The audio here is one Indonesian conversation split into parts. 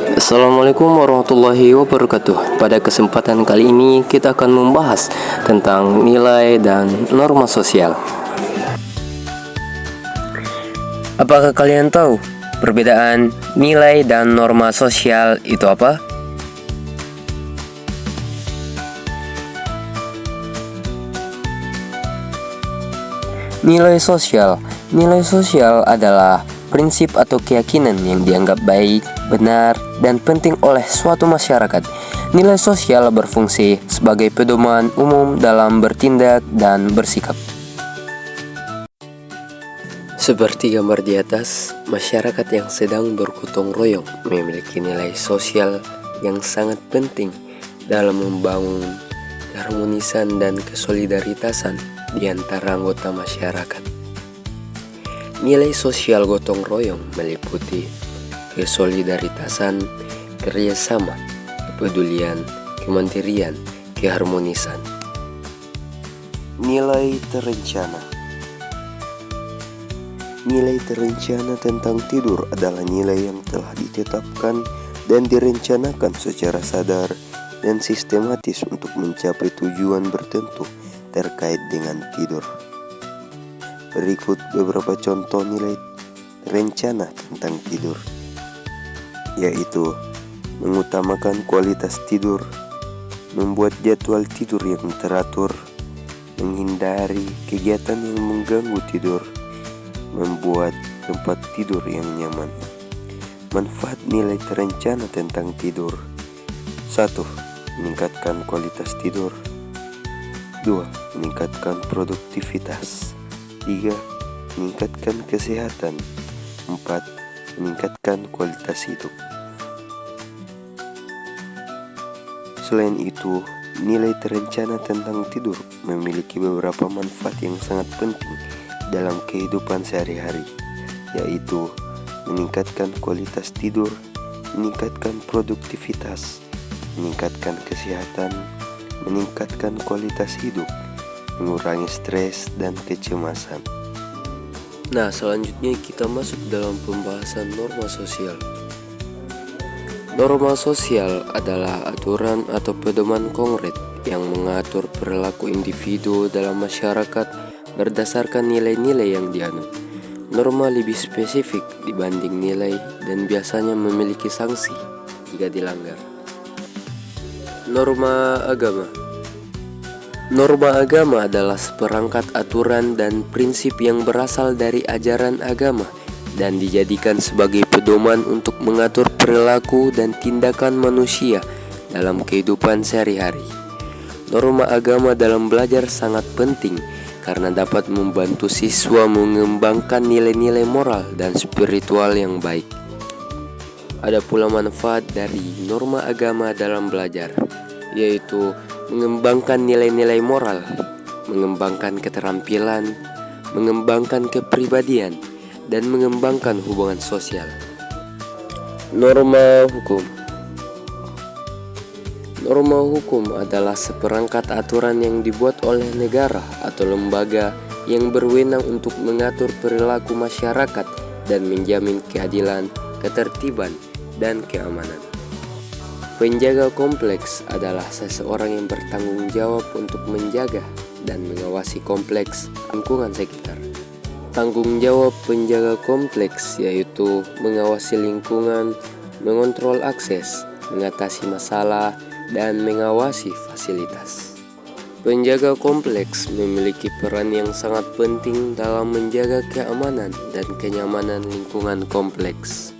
Assalamualaikum warahmatullahi wabarakatuh. Pada kesempatan kali ini kita akan membahas tentang nilai dan norma sosial. Apakah kalian tahu perbedaan nilai dan norma sosial itu apa? Nilai sosial adalah prinsip atau keyakinan yang dianggap baik, benar, dan penting oleh suatu masyarakat. Nilai sosial berfungsi sebagai pedoman umum dalam bertindak dan bersikap. Seperti gambar di atas, masyarakat yang sedang bergotong royong memiliki nilai sosial yang sangat penting dalam membangun keharmonisan dan kesolidaritasan di antara anggota masyarakat. Nilai sosial gotong royong meliputi kesolidaritasan, kerjasama, kepedulian, kemandirian, keharmonisan. Nilai terencana. Nilai terencana tentang tidur adalah nilai yang telah ditetapkan dan direncanakan secara sadar dan sistematis untuk mencapai tujuan tertentu terkait dengan tidur. Berikut beberapa contoh nilai rencana tentang tidur, yaitu mengutamakan kualitas tidur, membuat jadwal tidur yang teratur, menghindari kegiatan yang mengganggu tidur, membuat tempat tidur yang nyaman. Manfaat nilai terencana tentang tidur: 1. Meningkatkan kualitas tidur. 2. Meningkatkan produktivitas. 3. Meningkatkan kesehatan. 4. Meningkatkan kualitas hidup. Selain itu, nilai terencana tentang tidur memiliki beberapa manfaat yang sangat penting dalam kehidupan sehari-hari, yaitu meningkatkan kualitas tidur, meningkatkan produktivitas, meningkatkan kesehatan, meningkatkan kualitas hidup, mengurangi stres dan kecemasan. Nah, selanjutnya kita masuk dalam pembahasan norma sosial. Norma sosial adalah aturan atau pedoman konkret yang mengatur perilaku individu dalam masyarakat berdasarkan nilai-nilai yang dianut. Norma lebih spesifik dibanding nilai dan biasanya memiliki sanksi jika dilanggar. Norma agama. Norma agama adalah seperangkat aturan dan prinsip yang berasal dari ajaran agama dan dijadikan sebagai pedoman untuk mengatur perilaku dan tindakan manusia dalam kehidupan sehari-hari. Norma agama dalam belajar sangat penting karena dapat membantu siswa mengembangkan nilai-nilai moral dan spiritual yang baik. Ada pula manfaat dari norma agama dalam belajar, yaitu mengembangkan nilai-nilai moral, mengembangkan keterampilan, mengembangkan kepribadian, dan mengembangkan hubungan sosial. Norma hukum. Norma hukum adalah seperangkat aturan yang dibuat oleh negara atau lembaga yang berwenang untuk mengatur perilaku masyarakat dan menjamin keadilan, ketertiban, dan keamanan. Penjaga kompleks adalah seseorang yang bertanggung jawab untuk menjaga dan mengawasi kompleks lingkungan sekitar. Tanggung jawab penjaga kompleks yaitu mengawasi lingkungan, mengontrol akses, mengatasi masalah, dan mengawasi fasilitas. Penjaga kompleks memiliki peran yang sangat penting dalam menjaga keamanan dan kenyamanan lingkungan kompleks,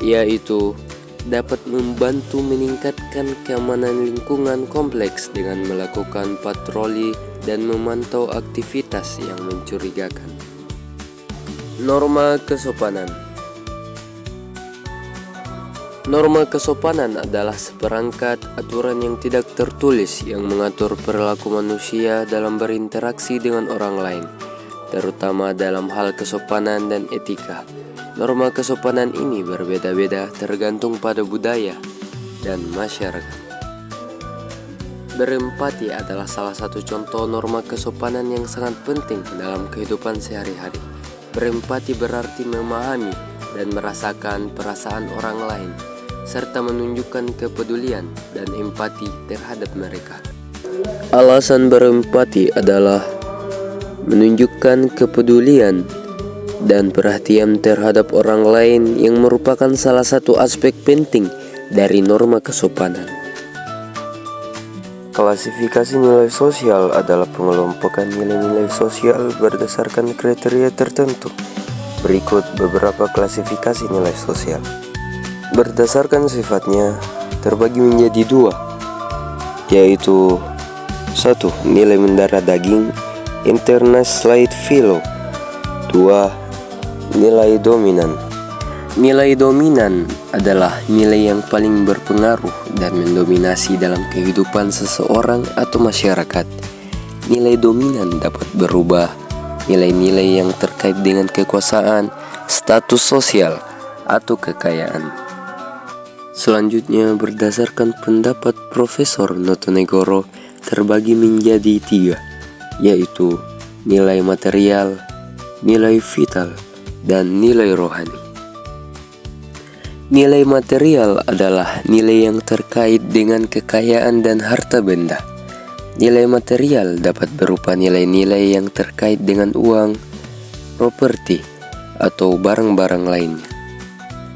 yaitu dapat membantu meningkatkan keamanan lingkungan kompleks dengan melakukan patroli dan memantau aktivitas yang mencurigakan. Norma kesopanan. Norma kesopanan adalah seperangkat aturan yang tidak tertulis yang mengatur perilaku manusia dalam berinteraksi dengan orang lain, terutama dalam hal kesopanan dan etika. Norma kesopanan ini berbeda-beda tergantung pada budaya dan masyarakat. Berempati adalah salah satu contoh norma kesopanan yang sangat penting dalam kehidupan sehari-hari. Berempati berarti memahami dan merasakan perasaan orang lain. serta menunjukkan kepedulian dan empati terhadap mereka. Alasan berempati adalah menunjukkan kepedulian dan perhatian terhadap orang lain yang merupakan salah satu aspek penting dari norma kesopanan. Klasifikasi nilai sosial adalah pengelompokan nilai-nilai sosial berdasarkan kriteria tertentu. Berikut beberapa klasifikasi nilai sosial. Berdasarkan sifatnya, terbagi menjadi dua, yaitu 1. Nilai mendarah daging internal slide philo. 2. Nilai dominan. Nilai dominan adalah nilai yang paling berpengaruh dan mendominasi dalam kehidupan seseorang atau masyarakat. Nilai dominan dapat berubah nilai-nilai yang terkait dengan kekuasaan, status sosial, atau kekayaan. Selanjutnya, berdasarkan pendapat Profesor Notonegoro, terbagi menjadi 3, yaitu nilai material, nilai vital, dan nilai rohani. Nilai material adalah nilai yang terkait dengan kekayaan dan harta benda. Nilai material dapat berupa nilai-nilai yang terkait dengan uang, properti, atau barang-barang lainnya.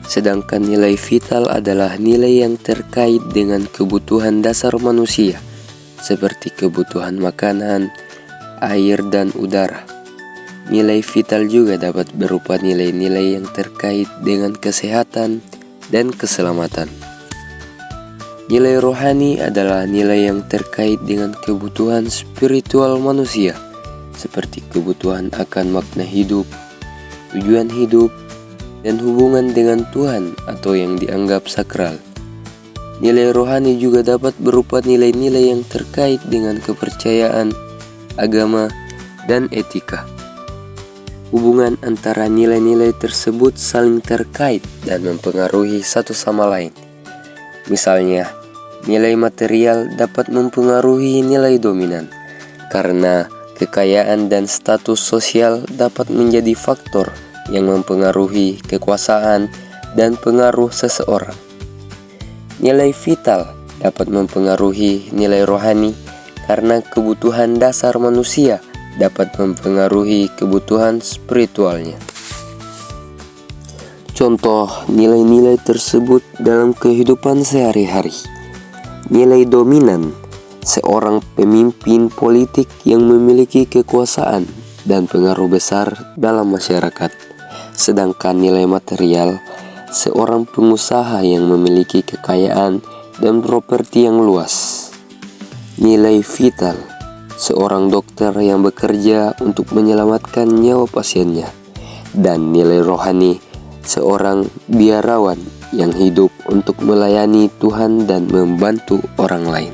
Sedangkan nilai vital adalah nilai yang terkait dengan kebutuhan dasar manusia, seperti kebutuhan makanan, air, dan udara. Nilai vital juga dapat berupa nilai-nilai yang terkait dengan kesehatan dan keselamatan. Nilai rohani adalah nilai yang terkait dengan kebutuhan spiritual manusia, seperti kebutuhan akan makna hidup, tujuan hidup, dan hubungan dengan Tuhan atau yang dianggap sakral. Nilai rohani juga dapat berupa nilai-nilai yang terkait dengan kepercayaan, agama, dan etika. Hubungan antara nilai-nilai tersebut saling terkait dan mempengaruhi satu sama lain. Misalnya, nilai material dapat mempengaruhi nilai dominan, karena kekayaan dan status sosial dapat menjadi faktor yang mempengaruhi kekuasaan dan pengaruh seseorang. Nilai vital dapat mempengaruhi nilai rohani karena kebutuhan dasar manusia dapat mempengaruhi kebutuhan spiritualnya. Contoh nilai-nilai tersebut dalam kehidupan sehari-hari. Nilai dominan, seorang pemimpin politik yang memiliki kekuasaan dan pengaruh besar dalam masyarakat. Sedangkan nilai material, seorang pengusaha yang memiliki kekayaan dan properti yang luas. Nilai vital, seorang dokter yang bekerja untuk menyelamatkan nyawa pasiennya. Dan nilai rohani, seorang biarawan yang hidup untuk melayani Tuhan dan membantu orang lain.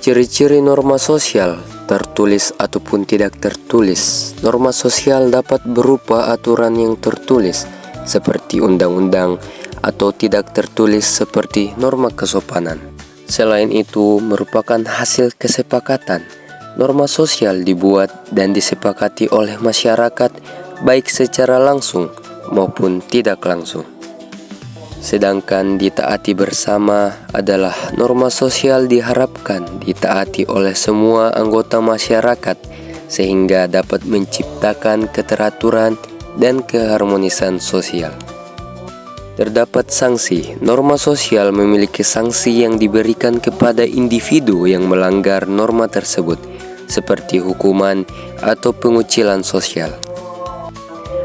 Ciri-ciri norma sosial, tertulis ataupun tidak tertulis. Norma sosial dapat berupa aturan yang tertulis seperti undang-undang atau tidak tertulis seperti norma kesopanan. Selain itu, merupakan hasil kesepakatan. Norma sosial dibuat dan disepakati oleh masyarakat baik secara langsung maupun tidak langsung. Sedangkan ditaati bersama adalah norma sosial diharapkan ditaati oleh semua anggota masyarakat sehingga dapat menciptakan keteraturan dan keharmonisan sosial. Terdapat sanksi. Norma sosial memiliki sanksi yang diberikan kepada individu yang melanggar norma tersebut, seperti hukuman atau pengucilan sosial.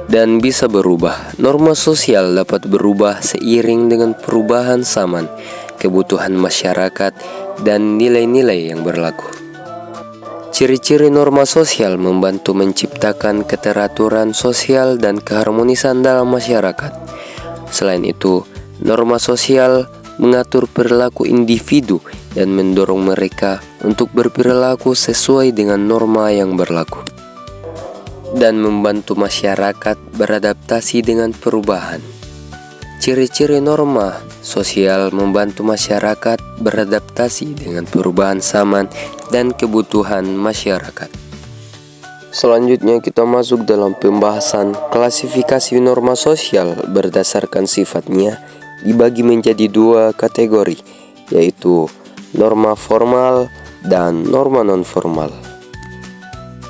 Dan bisa berubah. Norma sosial dapat berubah seiring dengan perubahan zaman, kebutuhan masyarakat, dan nilai-nilai yang berlaku. Ciri-ciri norma sosial membantu menciptakan keteraturan sosial dan keharmonisan dalam masyarakat. Selain itu, norma sosial mengatur perilaku individu dan mendorong mereka untuk berperilaku sesuai dengan norma yang berlaku, dan membantu masyarakat beradaptasi dengan perubahan. Ciri-ciri norma sosial membantu masyarakat beradaptasi dengan perubahan zaman dan kebutuhan masyarakat. Selanjutnya kita masuk dalam pembahasan klasifikasi norma sosial berdasarkan sifatnya, dibagi menjadi dua kategori, yaitu norma formal dan norma non-formal.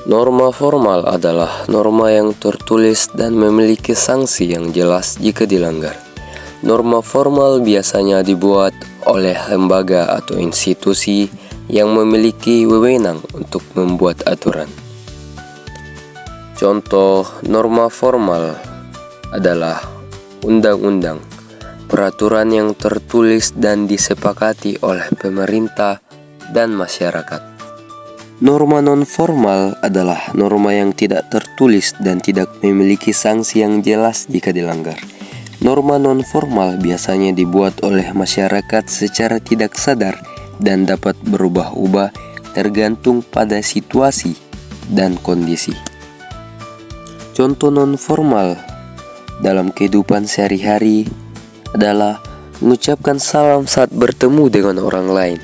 Norma formal adalah norma yang tertulis dan memiliki sanksi yang jelas jika dilanggar. Norma formal biasanya dibuat oleh lembaga atau institusi yang memiliki wewenang untuk membuat aturan. Contoh norma formal adalah undang-undang, peraturan yang tertulis dan disepakati oleh pemerintah dan masyarakat. Norma non-formal adalah norma yang tidak tertulis dan tidak memiliki sanksi yang jelas jika dilanggar. Norma non-formal biasanya dibuat oleh masyarakat secara tidak sadar dan dapat berubah-ubah tergantung pada situasi dan kondisi. Contoh non-formal dalam kehidupan sehari-hari adalah mengucapkan salam saat bertemu dengan orang lain.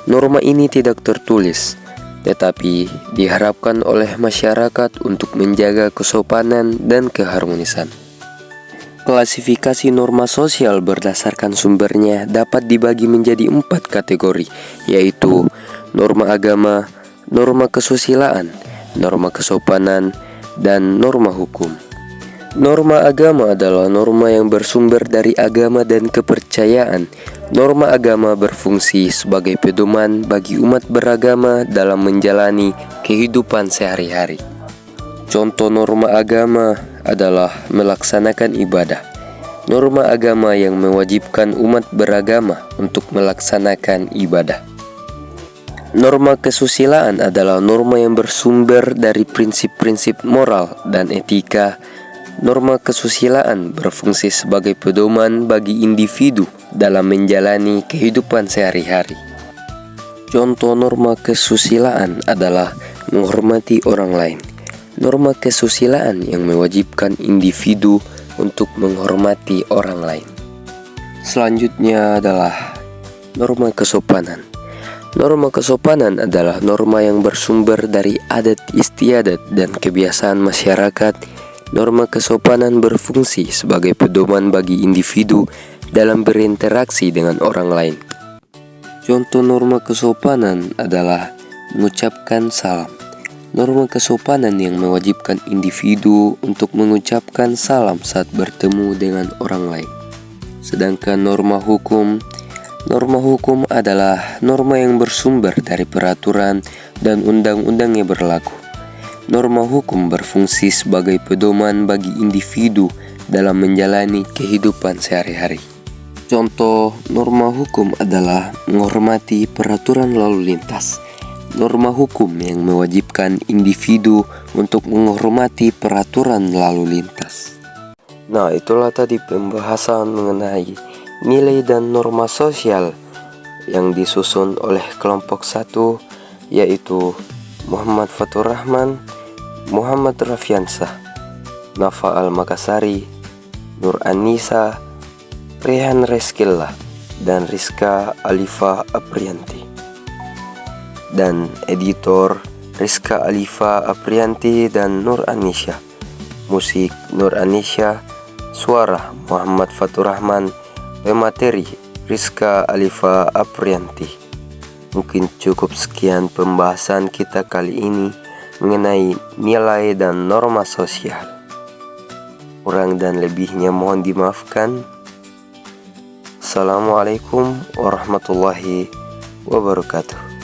Norma ini tidak tertulis, tetapi diharapkan oleh masyarakat untuk menjaga kesopanan dan keharmonisan. Klasifikasi norma sosial berdasarkan sumbernya dapat dibagi menjadi 4 kategori, yaitu norma agama, norma kesusilaan, norma kesopanan, dan norma hukum. Norma agama adalah norma yang bersumber dari agama dan kepercayaan. Norma agama berfungsi sebagai pedoman bagi umat beragama dalam menjalani kehidupan sehari-hari. Contoh norma agama adalah melaksanakan ibadah. Norma agama yang mewajibkan umat beragama untuk melaksanakan ibadah. Norma kesusilaan adalah norma yang bersumber dari prinsip-prinsip moral dan etika. Norma kesusilaan berfungsi sebagai pedoman bagi individu dalam menjalani kehidupan sehari-hari. Contoh norma kesusilaan adalah menghormati orang lain. Norma kesusilaan yang mewajibkan individu untuk menghormati orang lain. Selanjutnya adalah norma kesopanan. Norma kesopanan adalah norma yang bersumber dari adat istiadat dan kebiasaan masyarakat. Norma kesopanan berfungsi sebagai pedoman bagi individu dalam berinteraksi dengan orang lain. Contoh norma kesopanan adalah mengucapkan salam. Norma kesopanan yang mewajibkan individu untuk mengucapkan salam saat bertemu dengan orang lain. Sedangkan norma hukum adalah norma yang bersumber dari peraturan dan undang-undang yang berlaku. Norma hukum berfungsi sebagai pedoman bagi individu dalam menjalani kehidupan sehari-hari. Contoh norma hukum adalah menghormati peraturan lalu lintas. Norma hukum yang mewajibkan individu untuk menghormati peraturan lalu lintas. Nah, itulah tadi pembahasan mengenai nilai dan norma sosial yang disusun oleh kelompok 1, yaitu Muhammad Fatur Rahman, Muhammad Rafiansah, Nafa Al-Makassari, Nur Anissa, Rehan Reskilla, dan Rizka Alifa Aprianti. Dan editor Rizka Alifa Aprianti dan Nur Anisha. Musik Nur Anisha, suara Muhammad Fatur Rahman, pemateri Rizka Alifa Aprianti. Mungkin cukup sekian pembahasan kita kali ini mengenai nilai dan norma sosial. Kurang dan lebihnya mohon dimaafkan. Assalamualaikum warahmatullahi wabarakatuh.